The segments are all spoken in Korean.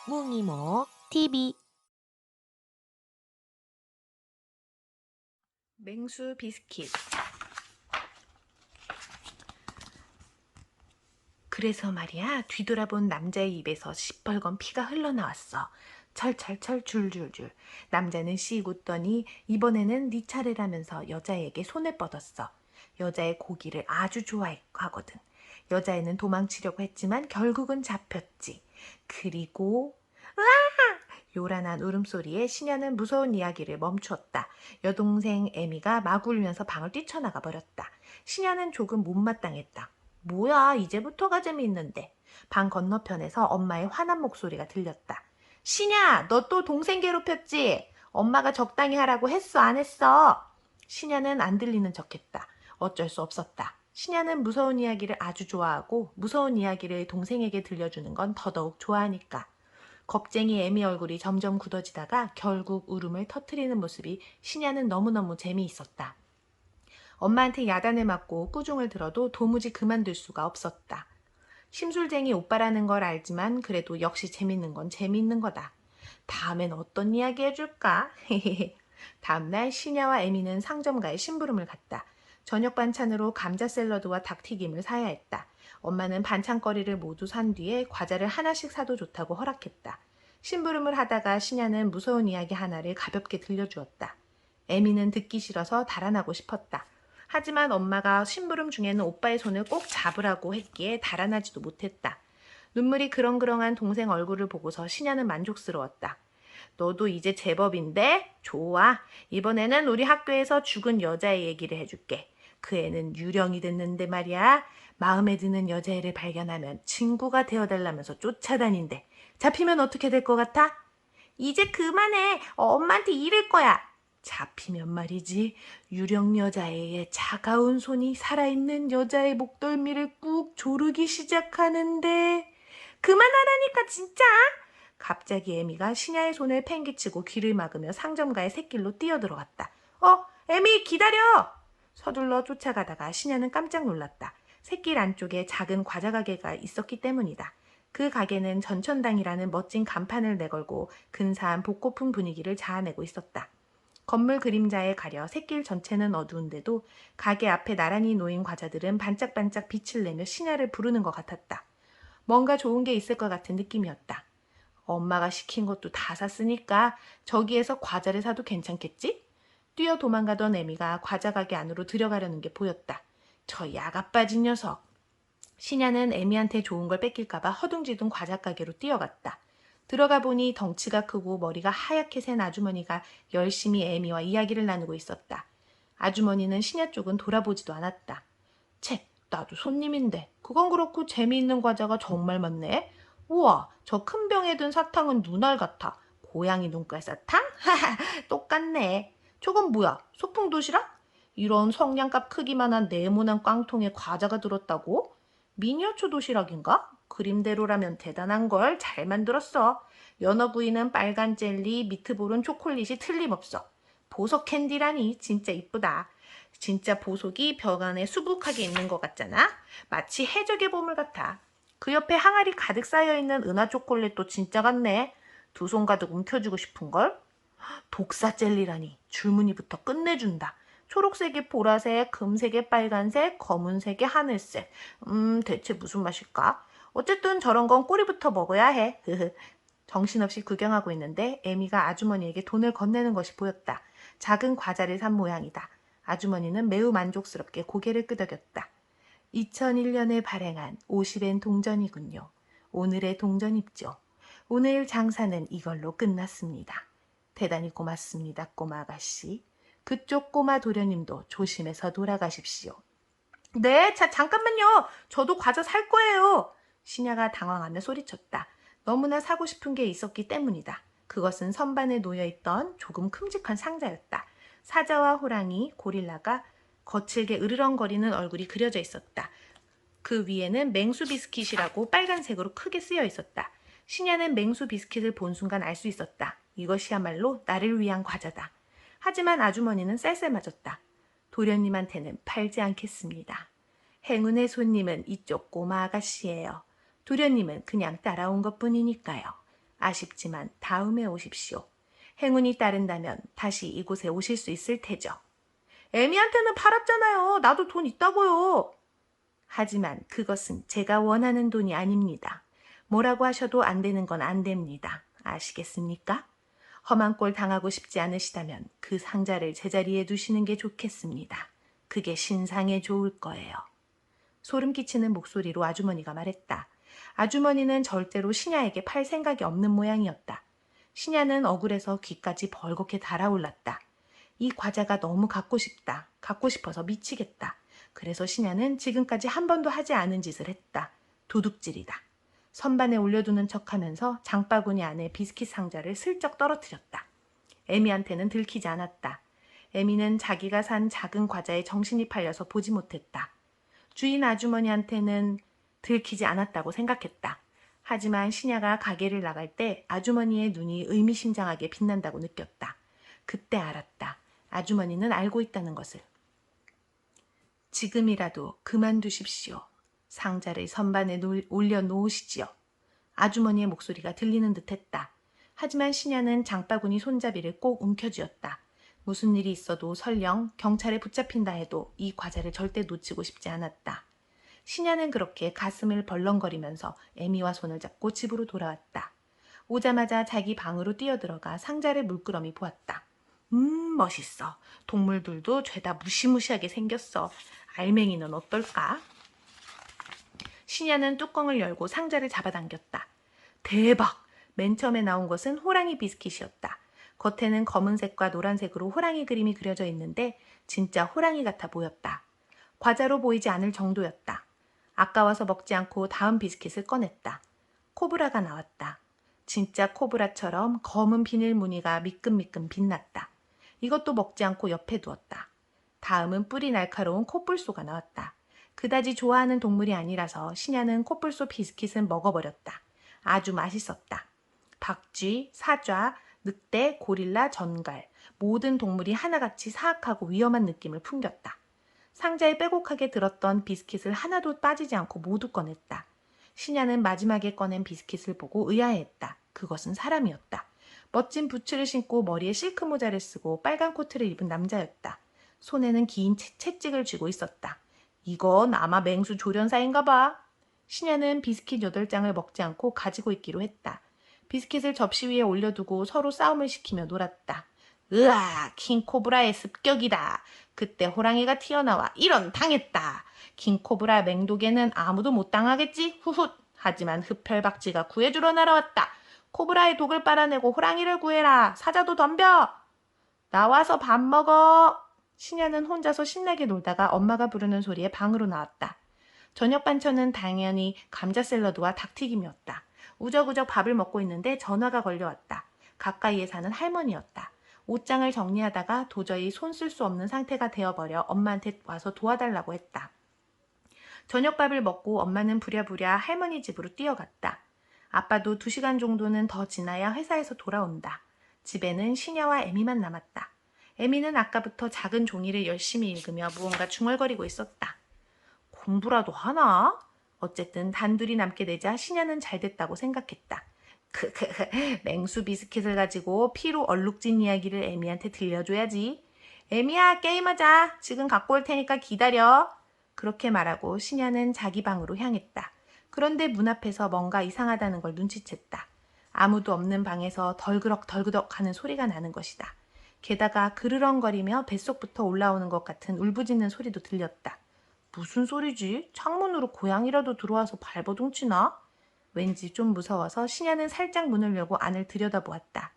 뭉이모 TV. 맹수 비스킷. 그래서 말이야, 뒤돌아본 남자의 입에서 시뻘건 피가 흘러나왔어. 철철철 줄줄줄. 남자는 씩 웃더니 이번에는 네 차례라면서 여자에게 손을 뻗었어. 여자의 고기를 아주 좋아하거든. 여자애는 도망치려고 했지만 결국은 잡혔지. 그리고 요란한 울음소리에 신녀는 무서운 이야기를 멈추었다. 여동생 에미가 막 울면서 방을 뛰쳐나가 버렸다. 신녀는 조금 못마땅했다. 뭐야, 이제부터가 재미있는데. 방 건너편에서 엄마의 화난 목소리가 들렸다. 신야, 너 또 동생 괴롭혔지? 엄마가 적당히 하라고 했어, 안 했어? 신야는 안 들리는 척했다. 어쩔 수 없었다. 신야는 무서운 이야기를 아주 좋아하고 무서운 이야기를 동생에게 들려주는 건 더더욱 좋아하니까. 겁쟁이 애미 얼굴이 점점 굳어지다가 결국 울음을 터뜨리는 모습이 신야는 너무너무 재미있었다. 엄마한테 야단을 맞고 꾸중을 들어도 도무지 그만둘 수가 없었다. 심술쟁이 오빠라는 걸 알지만 그래도 역시 재밌는 건 재밌는 거다. 다음엔 어떤 이야기 해줄까? 다음날 신야와 에미는 상점가에 심부름을 갔다. 저녁 반찬으로 감자 샐러드와 닭튀김을 사야 했다. 엄마는 반찬거리를 모두 산 뒤에 과자를 하나씩 사도 좋다고 허락했다. 심부름을 하다가 신야는 무서운 이야기 하나를 가볍게 들려주었다. 에미는 듣기 싫어서 달아나고 싶었다. 하지만 엄마가 심부름 중에는 오빠의 손을 꼭 잡으라고 했기에 달아나지도 못했다. 눈물이 그렁그렁한 동생 얼굴을 보고서 신야는 만족스러웠다. 너도 이제 제법인데? 좋아. 이번에는 우리 학교에서 죽은 여자의 얘기를 해줄게. 그 애는 유령이 됐는데 말이야. 마음에 드는 여자애를 발견하면 친구가 되어달라면서 쫓아다닌대. 잡히면 어떻게 될 것 같아? 이제 그만해. 엄마한테 이를 거야. 잡히면 말이지. 유령 여자애의 차가운 손이 살아있는 여자의 목덜미를 꾹 조르기 시작하는데. 그만하라니까 진짜. 갑자기 에미가 신야의 손을 팽개치고 귀를 막으며 상점가의 샛길로 뛰어들어갔다. 에미 기다려! 서둘러 쫓아가다가 신야는 깜짝 놀랐다. 샛길 안쪽에 작은 과자 가게가 있었기 때문이다. 그 가게는 전천당이라는 멋진 간판을 내걸고 근사한 복고풍 분위기를 자아내고 있었다. 건물 그림자에 가려 샛길 전체는 어두운데도 가게 앞에 나란히 놓인 과자들은 반짝반짝 빛을 내며 신야를 부르는 것 같았다. 뭔가 좋은 게 있을 것 같은 느낌이었다. 엄마가 시킨 것도 다 샀으니까 저기에서 과자를 사도 괜찮겠지? 뛰어 도망가던 에미가 과자 가게 안으로 들어가려는 게 보였다. 저 야가 빠진 녀석. 신야는 에미한테 좋은 걸 뺏길까봐 허둥지둥 과자 가게로 뛰어갔다. 들어가 보니 덩치가 크고 머리가 하얗게 센 아주머니가 열심히 에미와 이야기를 나누고 있었다. 아주머니는 신야 쪽은 돌아보지도 않았다. 채, 나도 손님인데. 그건 그렇고 재미있는 과자가 정말 많네. 우와, 저 큰 병에 든 사탕은 눈알 같아. 고양이 눈깔 사탕? 하하, 똑같네. 저건 뭐야? 소풍 도시락? 이런 성냥갑 크기만한 네모난 깡통에 과자가 들었다고? 미니어처 도시락인가? 그림대로라면 대단한걸. 잘 만들었어. 연어 부위는 빨간 젤리, 미트볼은 초콜릿이 틀림없어. 보석 캔디라니 진짜 이쁘다. 진짜 보석이 벽 안에 수북하게 있는 것 같잖아. 마치 해적의 보물 같아. 그 옆에 항아리 가득 쌓여있는 은하 초콜릿도 진짜 같네. 두 손 가득 움켜쥐고 싶은걸? 독사 젤리라니. 줄무늬부터 끝내준다. 초록색에 보라색, 금색에 빨간색, 검은색에 하늘색. 대체 무슨 맛일까? 어쨌든 저런 건 꼬리부터 먹어야 해. 정신없이 구경하고 있는데 에미가 아주머니에게 돈을 건네는 것이 보였다. 작은 과자를 산 모양이다. 아주머니는 매우 만족스럽게 고개를 끄덕였다. 2001년에 발행한 50엔 동전이군요. 오늘의 동전입죠. 오늘 장사는 이걸로 끝났습니다. 대단히 고맙습니다, 꼬마 아가씨. 그쪽 꼬마 도련님도 조심해서 돌아가십시오. 네, 잠깐만요. 저도 과자 살 거예요. 신야가 당황하며 소리쳤다. 너무나 사고 싶은 게 있었기 때문이다. 그것은 선반에 놓여있던 조금 큼직한 상자였다. 사자와 호랑이, 고릴라가 거칠게 으르렁거리는 얼굴이 그려져 있었다. 그 위에는 맹수 비스킷이라고 빨간색으로 크게 쓰여 있었다. 신야는 맹수 비스킷을 본 순간 알 수 있었다. 이것이야말로 나를 위한 과자다. 하지만 아주머니는 쌀쌀 맞았다. 도련님한테는 팔지 않겠습니다. 행운의 손님은 이쪽 꼬마 아가씨예요. 도련님은 그냥 따라온 것뿐이니까요. 아쉽지만 다음에 오십시오. 행운이 따른다면 다시 이곳에 오실 수 있을 테죠. 애미한테는 팔았잖아요. 나도 돈 있다고요. 하지만 그것은 제가 원하는 돈이 아닙니다. 뭐라고 하셔도 안 되는 건 안 됩니다. 아시겠습니까? 험한 꼴 당하고 싶지 않으시다면 그 상자를 제자리에 두시는 게 좋겠습니다. 그게 신상에 좋을 거예요. 소름 끼치는 목소리로 아주머니가 말했다. 아주머니는 절대로 신야에게 팔 생각이 없는 모양이었다. 신야는 억울해서 귀까지 벌겋게 달아올랐다. 이 과자가 너무 갖고 싶다. 갖고 싶어서 미치겠다. 그래서 신야는 지금까지 한 번도 하지 않은 짓을 했다. 도둑질이다. 선반에 올려두는 척하면서 장바구니 안에 비스킷 상자를 슬쩍 떨어뜨렸다. 에미한테는 들키지 않았다. 에미는 자기가 산 작은 과자에 정신이 팔려서 보지 못했다. 주인 아주머니한테는 들키지 않았다고 생각했다. 하지만 신야가 가게를 나갈 때 아주머니의 눈이 의미심장하게 빛난다고 느꼈다. 그때 알았다. 아주머니는 알고 있다는 것을. 지금이라도 그만두십시오. 상자를 선반에 올려놓으시지요. 아주머니의 목소리가 들리는 듯했다. 하지만 신야는 장바구니 손잡이를 꼭 움켜쥐었다. 무슨 일이 있어도 설령 경찰에 붙잡힌다 해도 이 과자를 절대 놓치고 싶지 않았다. 신야는 그렇게 가슴을 벌렁거리면서 에미와 손을 잡고 집으로 돌아왔다. 오자마자 자기 방으로 뛰어들어가 상자를 물끄러미 보았다. 멋있어. 동물들도 죄다 무시무시하게 생겼어. 알맹이는 어떨까? 신야는 뚜껑을 열고 상자를 잡아당겼다. 대박! 맨 처음에 나온 것은 호랑이 비스킷이었다. 겉에는 검은색과 노란색으로 호랑이 그림이 그려져 있는데 진짜 호랑이 같아 보였다. 과자로 보이지 않을 정도였다. 아까워서 먹지 않고 다음 비스킷을 꺼냈다. 코브라가 나왔다. 진짜 코브라처럼 검은 비닐 무늬가 미끈미끈 빛났다. 이것도 먹지 않고 옆에 두었다. 다음은 뿔이 날카로운 코뿔소가 나왔다. 그다지 좋아하는 동물이 아니라서 신야는 코뿔소 비스킷은 먹어버렸다. 아주 맛있었다. 박쥐, 사자, 늑대, 고릴라, 전갈 모든 동물이 하나같이 사악하고 위험한 느낌을 풍겼다. 상자에 빼곡하게 들었던 비스킷을 하나도 빠지지 않고 모두 꺼냈다. 신야는 마지막에 꺼낸 비스킷을 보고 의아해했다. 그것은 사람이었다. 멋진 부츠를 신고 머리에 실크 모자를 쓰고 빨간 코트를 입은 남자였다. 손에는 긴 채찍을 쥐고 있었다. 이건 아마 맹수 조련사인가 봐. 신야는 비스킷 8장을 먹지 않고 가지고 있기로 했다. 비스킷을 접시 위에 올려두고 서로 싸움을 시키며 놀았다. 으아, 킹코브라의 습격이다. 그때 호랑이가 튀어나와 이런 당했다. 킹코브라 맹독에는 아무도 못 당하겠지. 후훗. 하지만 흡혈박쥐가 구해주러 날아왔다. 코브라의 독을 빨아내고 호랑이를 구해라. 사자도 덤벼. 나와서 밥 먹어. 신야는 혼자서 신나게 놀다가 엄마가 부르는 소리에 방으로 나왔다. 저녁 반찬은 당연히 감자 샐러드와 닭튀김이었다. 우적우적 밥을 먹고 있는데 전화가 걸려왔다. 가까이에 사는 할머니였다. 옷장을 정리하다가 도저히 손 쓸 수 없는 상태가 되어버려 엄마한테 와서 도와달라고 했다. 저녁밥을 먹고 엄마는 부랴부랴 할머니 집으로 뛰어갔다. 아빠도 2시간 정도는 더 지나야 회사에서 돌아온다. 집에는 신야와 에미만 남았다. 에미는 아까부터 작은 종이를 열심히 읽으며 무언가 중얼거리고 있었다. 공부라도 하나? 어쨌든 단둘이 남게 되자 신야는 잘 됐다고 생각했다. 맹수 비스킷을 가지고 피로 얼룩진 이야기를 에미한테 들려줘야지. 에미야, 게임하자. 지금 갖고 올 테니까 기다려. 그렇게 말하고 신야는 자기 방으로 향했다. 그런데 문 앞에서 뭔가 이상하다는 걸 눈치챘다. 아무도 없는 방에서 덜그럭 하는 소리가 나는 것이다. 게다가 그르렁거리며 뱃속부터 올라오는 것 같은 울부짖는 소리도 들렸다. 무슨 소리지? 창문으로 고양이라도 들어와서 발버둥치나? 왠지 좀 무서워서 신야는 살짝 문을 열고 안을 들여다보았다.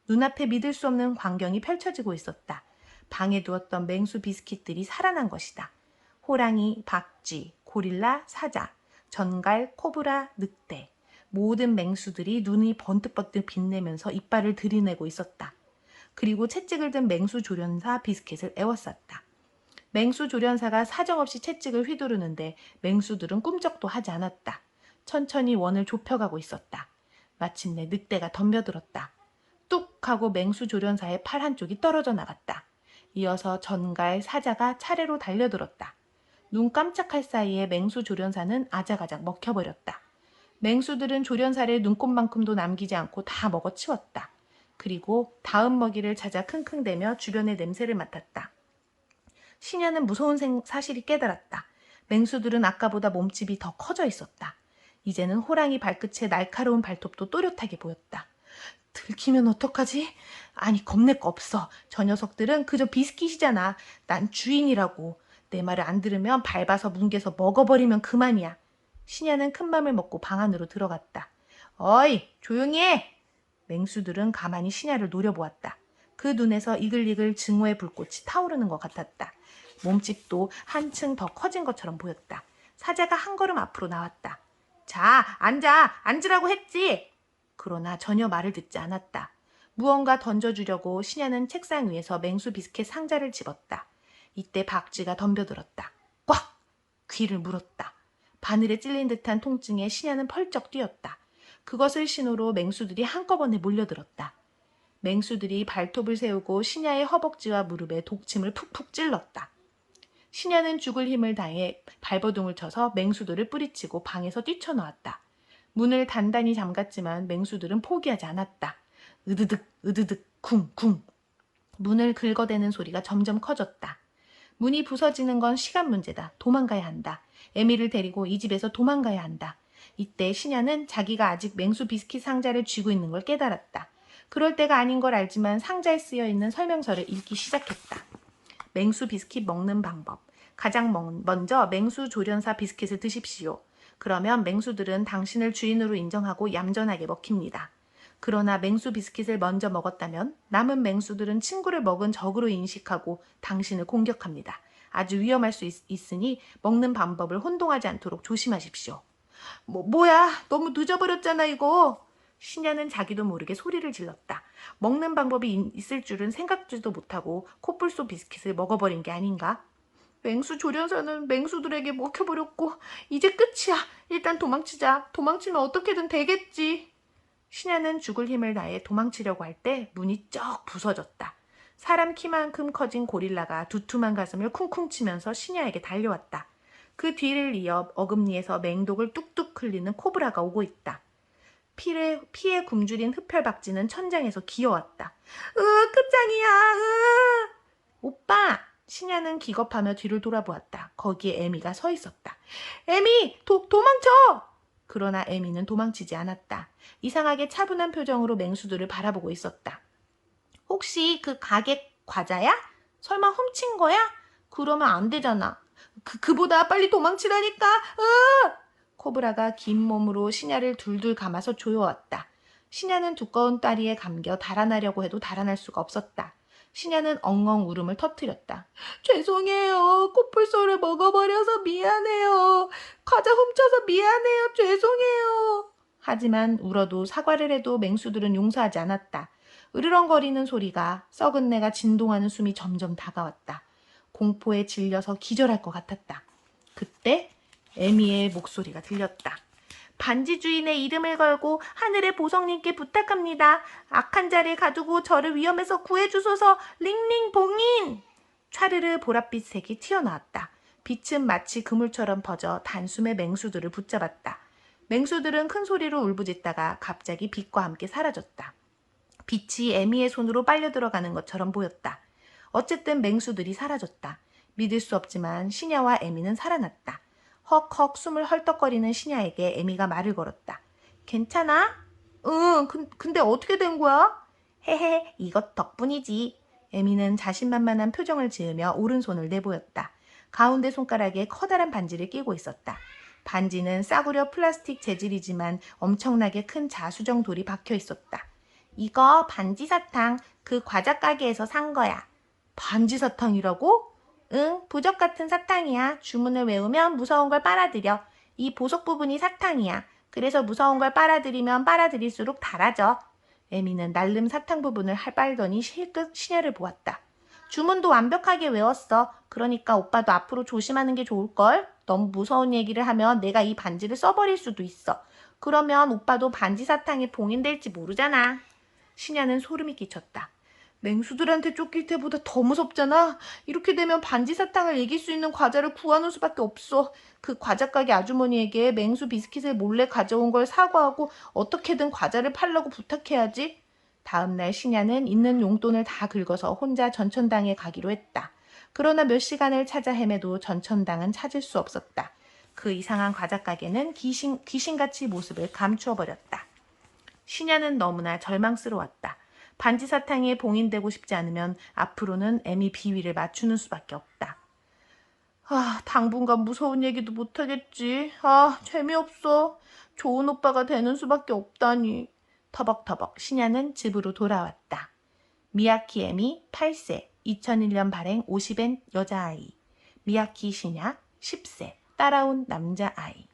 눈앞에 믿을 수 없는 광경이 펼쳐지고 있었다. 방에 두었던 맹수 비스킷들이 살아난 것이다. 호랑이, 박쥐, 고릴라, 사자, 전갈, 코브라, 늑대. 모든 맹수들이 눈이 번뜩번뜩 빛내면서 이빨을 들이내고 있었다. 그리고 채찍을 든 맹수 조련사 비스킷을 에워쌌다. 맹수 조련사가 사정없이 채찍을 휘두르는데 맹수들은 꿈쩍도 하지 않았다. 천천히 원을 좁혀가고 있었다. 마침내 늑대가 덤벼들었다. 뚝 하고 맹수 조련사의 팔 한쪽이 떨어져 나갔다. 이어서 전갈, 사자가 차례로 달려들었다. 눈 깜짝할 사이에 맹수 조련사는 아작아작 먹혀버렸다. 맹수들은 조련사를 눈곱만큼도 남기지 않고 다 먹어치웠다. 그리고 다음 먹이를 찾아 킁킁대며 주변의 냄새를 맡았다. 신야는 무서운 사실이 깨달았다. 맹수들은 아까보다 몸집이 더 커져 있었다. 이제는 호랑이 발끝에 날카로운 발톱도 또렷하게 보였다. 들키면 어떡하지? 아니, 겁낼 거 없어. 저 녀석들은 그저 비스킷이잖아. 난 주인이라고. 내 말을 안 들으면 밟아서 뭉개서 먹어버리면 그만이야. 신야는 큰맘을 먹고 방 안으로 들어갔다. 어이, 조용히 해! 맹수들은 가만히 신야를 노려보았다. 그 눈에서 이글이글 증오의 불꽃이 타오르는 것 같았다. 몸집도 한층 더 커진 것처럼 보였다. 사자가 한 걸음 앞으로 나왔다. 자, 앉으라고 했지! 그러나 전혀 말을 듣지 않았다. 무언가 던져주려고 신야는 책상 위에서 맹수 비스켓 상자를 집었다. 이때 박쥐가 덤벼들었다. 꽉! 귀를 물었다. 바늘에 찔린 듯한 통증에 신야는 펄쩍 뛰었다. 그것을 신호로 맹수들이 한꺼번에 몰려들었다. 맹수들이 발톱을 세우고 신야의 허벅지와 무릎에 독침을 푹푹 찔렀다. 신야는 죽을 힘을 다해 발버둥을 쳐서 맹수들을 뿌리치고 방에서 뛰쳐나왔다. 문을 단단히 잠갔지만 맹수들은 포기하지 않았다. 으드득 으드득 쿵쿵. 문을 긁어대는 소리가 점점 커졌다. 문이 부서지는 건 시간 문제다. 도망가야 한다. 에미를 데리고 이 집에서 도망가야 한다. 이때 신야는 자기가 아직 맹수 비스킷 상자를 쥐고 있는 걸 깨달았다. 그럴 때가 아닌 걸 알지만 상자에 쓰여있는 설명서를 읽기 시작했다. 맹수 비스킷 먹는 방법. 가장 먼저 맹수 조련사 비스킷을 드십시오. 그러면 맹수들은 당신을 주인으로 인정하고 얌전하게 먹힙니다. 그러나 맹수 비스킷을 먼저 먹었다면 남은 맹수들은 친구를 먹은 적으로 인식하고 당신을 공격합니다. 아주 위험할 수 있으니 먹는 방법을 혼동하지 않도록 조심하십시오. 뭐야, 너무 늦어버렸잖아 이거. 신야는 자기도 모르게 소리를 질렀다. 먹는 방법이 있을 줄은 생각지도 못하고 코뿔소 비스킷을 먹어버린 게 아닌가? 맹수 조련사는 맹수들에게 먹혀버렸고 이제 끝이야. 일단 도망치자. 도망치면 어떻게든 되겠지. 신야는 죽을 힘을 다해 도망치려고 할 때 문이 쩍 부서졌다. 사람 키만큼 커진 고릴라가 두툼한 가슴을 쿵쿵 치면서 신야에게 달려왔다. 그 뒤를 이어 어금니에서 맹독을 뚝뚝 흘리는 코브라가 오고 있다. 피에 굶주린 흡혈박쥐는 천장에서 기어왔다. 끝장이야. 오빠! 신야는 기겁하며 뒤를 돌아보았다. 거기에 에미가 서 있었다. 에미! 도망쳐! 그러나 에미는 도망치지 않았다. 이상하게 차분한 표정으로 맹수들을 바라보고 있었다. 혹시 그 가게 과자야? 설마 훔친 거야? 그러면 안 되잖아. 그보다 빨리 도망치라니까. 코브라가 긴 몸으로 신야를 둘둘 감아서 조여왔다. 신야는 두꺼운 다리에 감겨 달아나려고 해도 달아날 수가 없었다. 신야는 엉엉 울음을 터뜨렸다. 죄송해요. 코뿔소를 먹어버려서 미안해요. 과자 훔쳐서 미안해요. 죄송해요. 하지만 울어도 사과를 해도 맹수들은 용서하지 않았다. 으르렁거리는 소리가, 썩은 내가 진동하는 숨이 점점 다가왔다. 공포에 질려서 기절할 것 같았다. 그때 에미의 목소리가 들렸다. 반지 주인의 이름을 걸고 하늘의 보성님께 부탁합니다. 악한 자를 가두고 저를 위험에서 구해주소서. 링링 봉인. 촤르르 보랏빛 색이 튀어나왔다. 빛은 마치 그물처럼 퍼져 단숨에 맹수들을 붙잡았다. 맹수들은 큰 소리로 울부짖다가 갑자기 빛과 함께 사라졌다. 빛이 에미의 손으로 빨려 들어가는 것처럼 보였다. 어쨌든 맹수들이 사라졌다. 믿을 수 없지만 신야와 에미는 살아났다. 헉헉 숨을 헐떡거리는 신야에게 에미가 말을 걸었다. 괜찮아? 응, 근데 어떻게 된 거야? 헤헤, 이것 덕분이지. 에미는 자신만만한 표정을 지으며 오른손을 내보였다. 가운데 손가락에 커다란 반지를 끼고 있었다. 반지는 싸구려 플라스틱 재질이지만 엄청나게 큰 자수정 돌이 박혀 있었다. 이거 반지 사탕, 그 과자 가게에서 산 거야. 반지 사탕이라고? 응, 부적 같은 사탕이야. 주문을 외우면 무서운 걸 빨아들여. 이 보석 부분이 사탕이야. 그래서 무서운 걸 빨아들이면 빨아들일수록 달아져. 에미는 날름 사탕 부분을 빨더니 실끝 신야를 보았다. 주문도 완벽하게 외웠어. 그러니까 오빠도 앞으로 조심하는 게 좋을걸? 너무 무서운 얘기를 하면 내가 이 반지를 써버릴 수도 있어. 그러면 오빠도 반지 사탕에 봉인될지 모르잖아. 신야는 소름이 끼쳤다. 맹수들한테 쫓길 때보다 더 무섭잖아. 이렇게 되면 반지 사탕을 이길 수 있는 과자를 구하는 수밖에 없어. 그 과자 가게 아주머니에게 맹수 비스킷을 몰래 가져온 걸 사과하고 어떻게든 과자를 팔라고 부탁해야지. 다음 날 신야는 있는 용돈을 다 긁어서 혼자 전천당에 가기로 했다. 그러나 몇 시간을 찾아 헤매도 전천당은 찾을 수 없었다. 그 이상한 과자 가게는 귀신같이 모습을 감추어 버렸다. 신야는 너무나 절망스러웠다. 반지 사탕에 봉인되고 싶지 않으면 앞으로는 애미 비위를 맞추는 수밖에 없다. 당분간 무서운 얘기도 못하겠지. 재미없어. 좋은 오빠가 되는 수밖에 없다니. 터벅터벅 신야는 집으로 돌아왔다. 미야키 애미 8세, 2001년 발행 50엔 여자아이. 미야키 신야 10세, 따라온 남자아이.